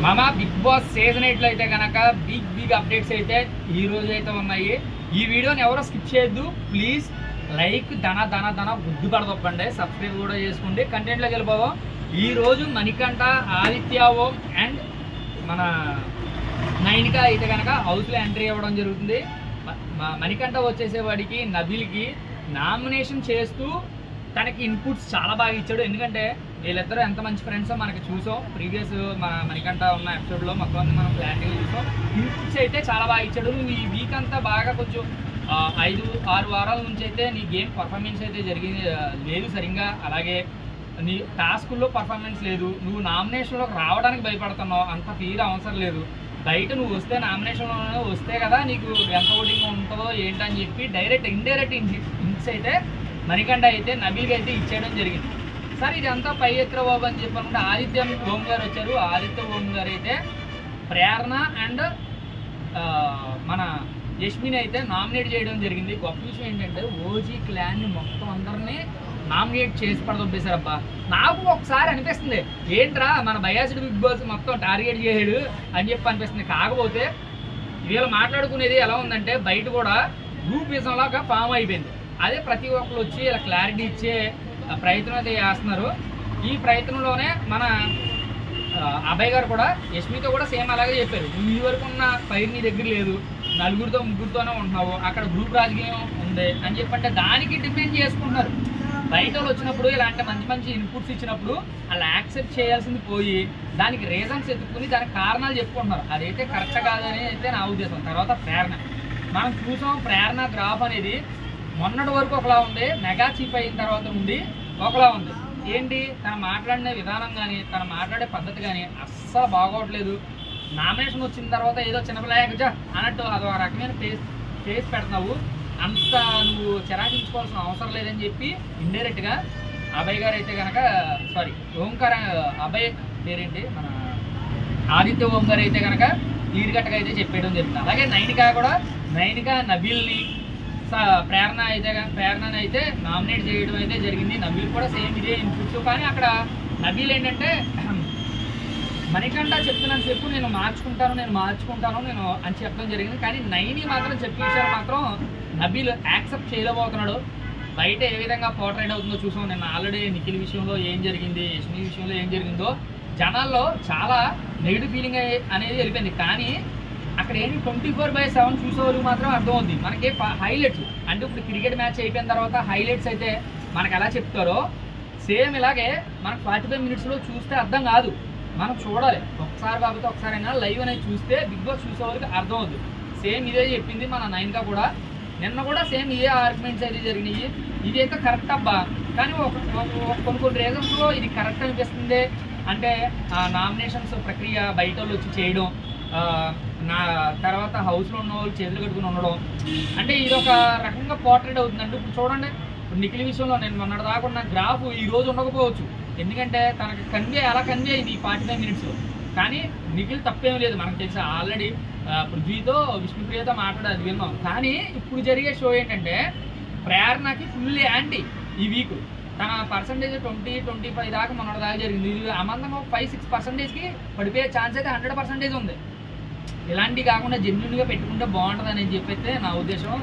మామ big boss season 8 లో అయితే కనుక బిగ్ అప్డేట్స్ అయితే ఈ రోజు అయితే ఉన్నాయి. ఈ వీడియోని ఎవరో స్కిప్ చేయొద్దు ప్లీజ్. లైక్ దన గుద్దు పడదొప్పండి, సబ్స్క్రైబ్ కూడా చేసుకోండి. కంటెంట్లోకి వెళ్ళిపోదాం. ఈ రోజు మణికంఠ, ఆదిత్య ఓం అండ్ మన నైనిక అయితే కనుక హౌస్లో ఎంట్రీ అవ్వడం జరుగుతుంది. మణికంఠ వచ్చేసేవాడికి నబిల్కి నామినేషన్ చేస్తూ తనకి ఇన్పుట్స్ చాలా బాగా ఇచ్చాడు. ఎందుకంటే వీళ్ళిద్దరూ ఎంత మంచి ఫ్రెండ్సో మనకి చూసాం. ప్రీవియస్ మణికంఠ ఉన్న ఎపిసోడ్లో మొత్తం మనం క్లారిటీగా చూసాం. ఇన్పుట్స్ అయితే చాలా బాగా ఇచ్చాడు. నువ్వు ఈ వీక్ అంతా బాగా కొంచెం 5-6 వారాల నుంచి అయితే నీ గేమ్ పర్ఫార్మెన్స్ అయితే జరిగింది లేదు సరిగ్గా. అలాగే నీ టాస్కుల్లో పర్ఫార్మెన్స్ లేదు. నువ్వు నామినేషన్లోకి రావడానికి భయపడుతున్నావు. అంత ఫీల్ అవసరం లేదు. బయట నువ్వు వస్తే నామినేషన్లో వస్తే కదా నీకు ఎంత ఓటింగ్ ఉంటుందో ఏంటని చెప్పి ఇండైరెక్ట్ హింట్స్ అయితే మణికంఠ అయితే నబిల్కి అయితే ఇచ్చేయడం జరిగింది. సార్ ఇదంతా పై ఎత్తున బాబు అని చెప్పనుకుంటే ఆదిత్య ఓం గారు వచ్చారు. ఆదిత్య ఓం గారు అయితే ప్రేరణ అండ్ మన యష్మిని అయితే నామినేట్ చేయడం జరిగింది. గొప్ప విషయం ఏంటంటే ఓజీ క్లాన్ని మొత్తం అందరినీ నామినేట్ చేసి పడదొబ్బేశారబ్బా. నాకు ఒకసారి అనిపిస్తుంది ఏంట్రా మన బయాసిడ్ బిగ్ బాస్ మొత్తం టార్గెట్ చేయడు అని చెప్పి అనిపిస్తుంది. కాకపోతే వీళ్ళు మాట్లాడుకునేది ఎలా ఉందంటే బయట కూడా గ్రూపిజంలాగా ఫామ్ అయిపోయింది. అదే ప్రతి ఒక్కరు వచ్చి ఇలా క్లారిటీ ఇచ్చే ప్రయత్నం అయితే చేస్తున్నారు. ఈ ప్రయత్నంలోనే మన అభయ్ గారు కూడా యష్మితో కూడా సేమ్ అలాగే చెప్పారు. నువ్వు ఈ వరకు ఉన్న ఫైర్ నీ దగ్గర లేదు, ముగ్గురితోనే ఉంటున్నావు, అక్కడ గ్రూప్ రాజకీయం ఉంది అని చెప్పంటే దానికి డిపెండ్ చేసుకుంటున్నారు. బయట వాళ్ళు వచ్చినప్పుడు ఇలాంటి మంచి ఇన్పుట్స్ ఇచ్చినప్పుడు అలా యాక్సెప్ట్ చేయాల్సింది పోయి దానికి రీజన్స్ ఎత్తుకుని దానికి కారణాలు చెప్పుకుంటున్నారు. అదైతే కరెక్ట్ కాదని అయితే నా ఉద్దేశం. తర్వాత ప్రేరణ మనం చూసాం. ప్రేరణ గ్రాఫ్ అనేది మొన్నటి వరకు ఒకలా ఉంది, మెగా చీఫ్ అయిన తర్వాత నుండి ఒకలా ఉంది. ఏంటి తను మాట్లాడిన విధానం కానీ తను మాట్లాడే పద్ధతి కానీ అస్సలు బాగోట్లేదు. నామినేషన్ వచ్చిన తర్వాత ఏదో చిన్నపిల్లగా అన్నట్టు అదొక రకమైన ఫేస్ పెడుతున్నావు. అంత నువ్వు చిరాకించుకోవాల్సిన అవసరం లేదని చెప్పి ఇండైరెక్ట్గా అభయ్ గారు అయితే కనుక ఓంకార అభయ్ పేరేంటి మన ఆదిత్య ఓం గారు అయితే కనుక క్లియర్కట్గా అయితే చెప్పేయడం జరుగుతుంది. అలాగే నైనిక నబిల్ని ప్రేరణని అయితే నామినేట్ చేయడం అయితే జరిగింది. నబిల్ కూడా సేమ్ ఇదే ఇన్పుట్స్. కానీ అక్కడ నబిల్ ఏంటంటే మణికంఠ చెప్తున్నాను చెప్పు నేను మార్చుకుంటాను నేను అని చెప్పడం జరిగింది. కానీ నైని మాత్రం చెప్పే విషయాలు మాత్రం నబిల్ యాక్సెప్ట్ చేయలేకపోతున్నాడు. బయట ఏ విధంగా పోర్ట్రైట్ అవుతుందో చూసాం. నేను ఆల్రెడీ నిఖిల్ విషయంలో ఏం జరిగింది, యష్మి విషయంలో ఏం జరిగిందో జనాల్లో చాలా నెగిటివ్ ఫీలింగ్ అనేది వెళ్ళిపోయింది. కానీ అక్కడ ఏంటి 24/7 చూసేవాళ్ళు మాత్రం అర్థమవుతుంది మనకి హైలైట్స్. అంటే ఇప్పుడు క్రికెట్ మ్యాచ్ అయిపోయిన తర్వాత హైలైట్స్ అయితే మనకు ఎలా చెప్తారో సేమ్ ఇలాగే మనకు 45 మినిట్స్లో చూస్తే అర్థం కాదు. మనం చూడాలి ఒకసారి కాకపోతే ఒకసారైనా లైవ్ అనేది చూస్తే బిగ్ బాస్ చూసేవాళ్ళకి అర్థమవుతుంది. సేమ్ ఇదే చెప్పింది మన నైన్గా కూడా. నిన్న కూడా సేమ్ ఇదే ఆర్గ్యుమెంట్స్ అయితే జరిగినాయి. ఇది అయితే కరెక్ట్ అబ్బా. కానీ కొన్ని రీజన్స్లో ఇది కరెక్ట్ అనిపిస్తుంది. అంటే నామినేషన్స్ ప్రక్రియ బయట వాళ్ళు వచ్చి చేయడం, నా తర్వాత హౌస్లో ఉన్న వాళ్ళు చేతులు కట్టుకుని ఉండడం, అంటే ఇది ఒక రకంగా పోర్ట్రేట్ అవుతుంది. అంటే ఇప్పుడు చూడండి, ఇప్పుడు నిఖిల్ విషయంలో నేను మొన్నటి దాకా ఉన్న గ్రాఫ్ ఈ రోజు ఉండకపోవచ్చు. ఎందుకంటే తనకి ఎలా కన్వే అయింది ఈ 45 మినిట్స్లో. కానీ నిఖిల్ తప్పేం లేదు మనకు తెలిసి. ఆల్రెడీ పృథ్వీతో విష్ణుప్రియతో మాట్లాడేది విన్నాం. కానీ ఇప్పుడు జరిగే షో ఏంటంటే ప్రేరణకి ఫుల్ యాంటీ ఈ వీక్. తన పర్సంటేజ్ 20-25 దాకా మొన్నటి దాకా జరిగింది. ఇది అమందంగా 5-6%కి పడిపోయే ఛాన్స్ అయితే 100% ఉంది. ఇలాంటివి కాకుండా జెన్యున్గా పెట్టుకుంటే బాగుంటుంది అని చెప్పైతే నా ఉద్దేశం.